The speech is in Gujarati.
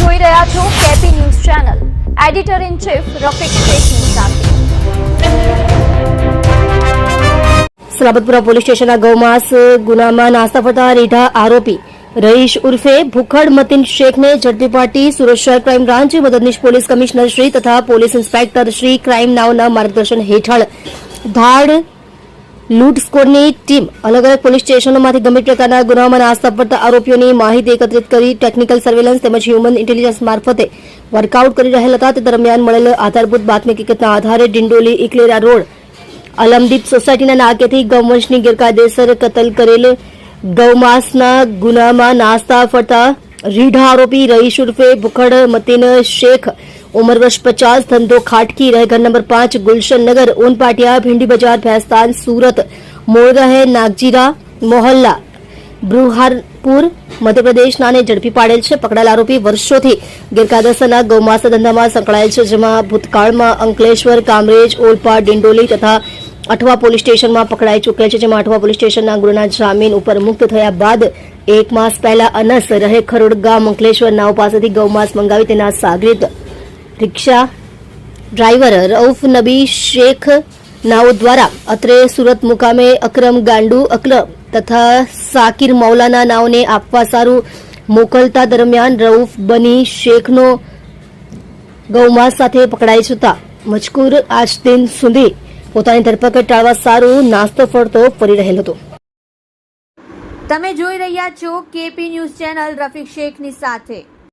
જોઈ રહ્યા છો KP news channel. Editor in chief Rafiq શેખની સાથે. સલાબતપુરા પોલીસ સ્ટેશનના ગૌમાંસ ગુનામાં નાસ્તા ફરતા રીઢા આરોપી રહીશ ઉર્ફે ભૂખડ મતીન શેખને ઝડપી પાડી સુરત શહેર ક્રાઇમ બ્રાન્ચ મદદનીશ પોલીસ કમિશનર શ્રી તથા પોલીસ ઇન્સ્પેક્ટર શ્રી ક્રાઇમ નાવના માર્ગદર્શન હેઠળ ધાડ લૂંટ સ્કોડની ટીમ અલગ અલગ પોલીસ સ્ટેશનોમાંથી ગંભીર પ્રકારના ગુનામાં નાસ્તા ફરતા આરોપીઓની માહિતી એકત્રિત કરી ટેકનિકલ સર્વેલન્સ તેમજ હ્યુમન ઇન્ટેલિજન્સ મારફતે વર્કઆઉટ કરી રહેલ હતા. તે દરમિયાન મળેલ આધારભૂત બાતમી હકીકતના આધારે ડિંડોલી ઇકલેરા રોડ અલમદીપ સોસાયટીના નાકેથી ગૌવંશની ગેરકાયદેસર કતલ કરેલ ગૌમાંસના ગુનામાં નાસ્તા ફરતા રીઢા આરોપી રહીશ ઉર્ફે ભૂખડ મતીન શેખ ઉંમર વર્ષ 50 ધંધો ખાટકી રહે ઘર નંબર 5 ગુલશન નગર ऊन पाटिया भिंडी बाजार भैंसतान सूरत मूल रहे नागजीरा मोहल्ला ब्रुहारपुर मध्य प्रदेश नाने झड़पी पाड़ेल છે. પકડાયેલ આરોપી વર્ષોથી ગેરકાયદેસરના ગૌમાંસ ધંધામાં સંકળાયેલ છે, જેમાં ભૂતકાળમાં અંકલેશ્વર, કામરેજ, ઓલપાડ, ડિંડોલી તથા અઠવા પોલીસ સ્ટેશનમાં પકડાઈ ચૂકેલ છે, જેમાં અઠવા પોલીસ સ્ટેશનના ગુનાના જામીન ઉપર મુક્ત થયા બાદ 1 માસ પહેલા અનસ રહે ખરોડ ગામ અંકલેશ્વર નાવ પાસેથી ગૌમાંસ મંગાવી તેના સાગરીત રિક્ષા ડ્રાઈવર રઉફ નબી શેખ નાઓ દ્વારા અત્રે સુરત મુકામે અકરમ ગાંડુ અકલમ તથા સાકિર મૌલાના નાઓને આપવા સારું મોકલતા દરમિયાન રઉફ બની શેખનો ગૌમાંસ સાથે પકડાઈ જતા મજકૂર આજ દિન સુધી પોતાની ધરપકડ ટાળવા સારું નાસ્તો ફરતો ફરી રહેલ હતો. તમે જોઈ રહ્યા છો કેપી ન્યૂઝ ચેનલ રફીક શેખની સાથે.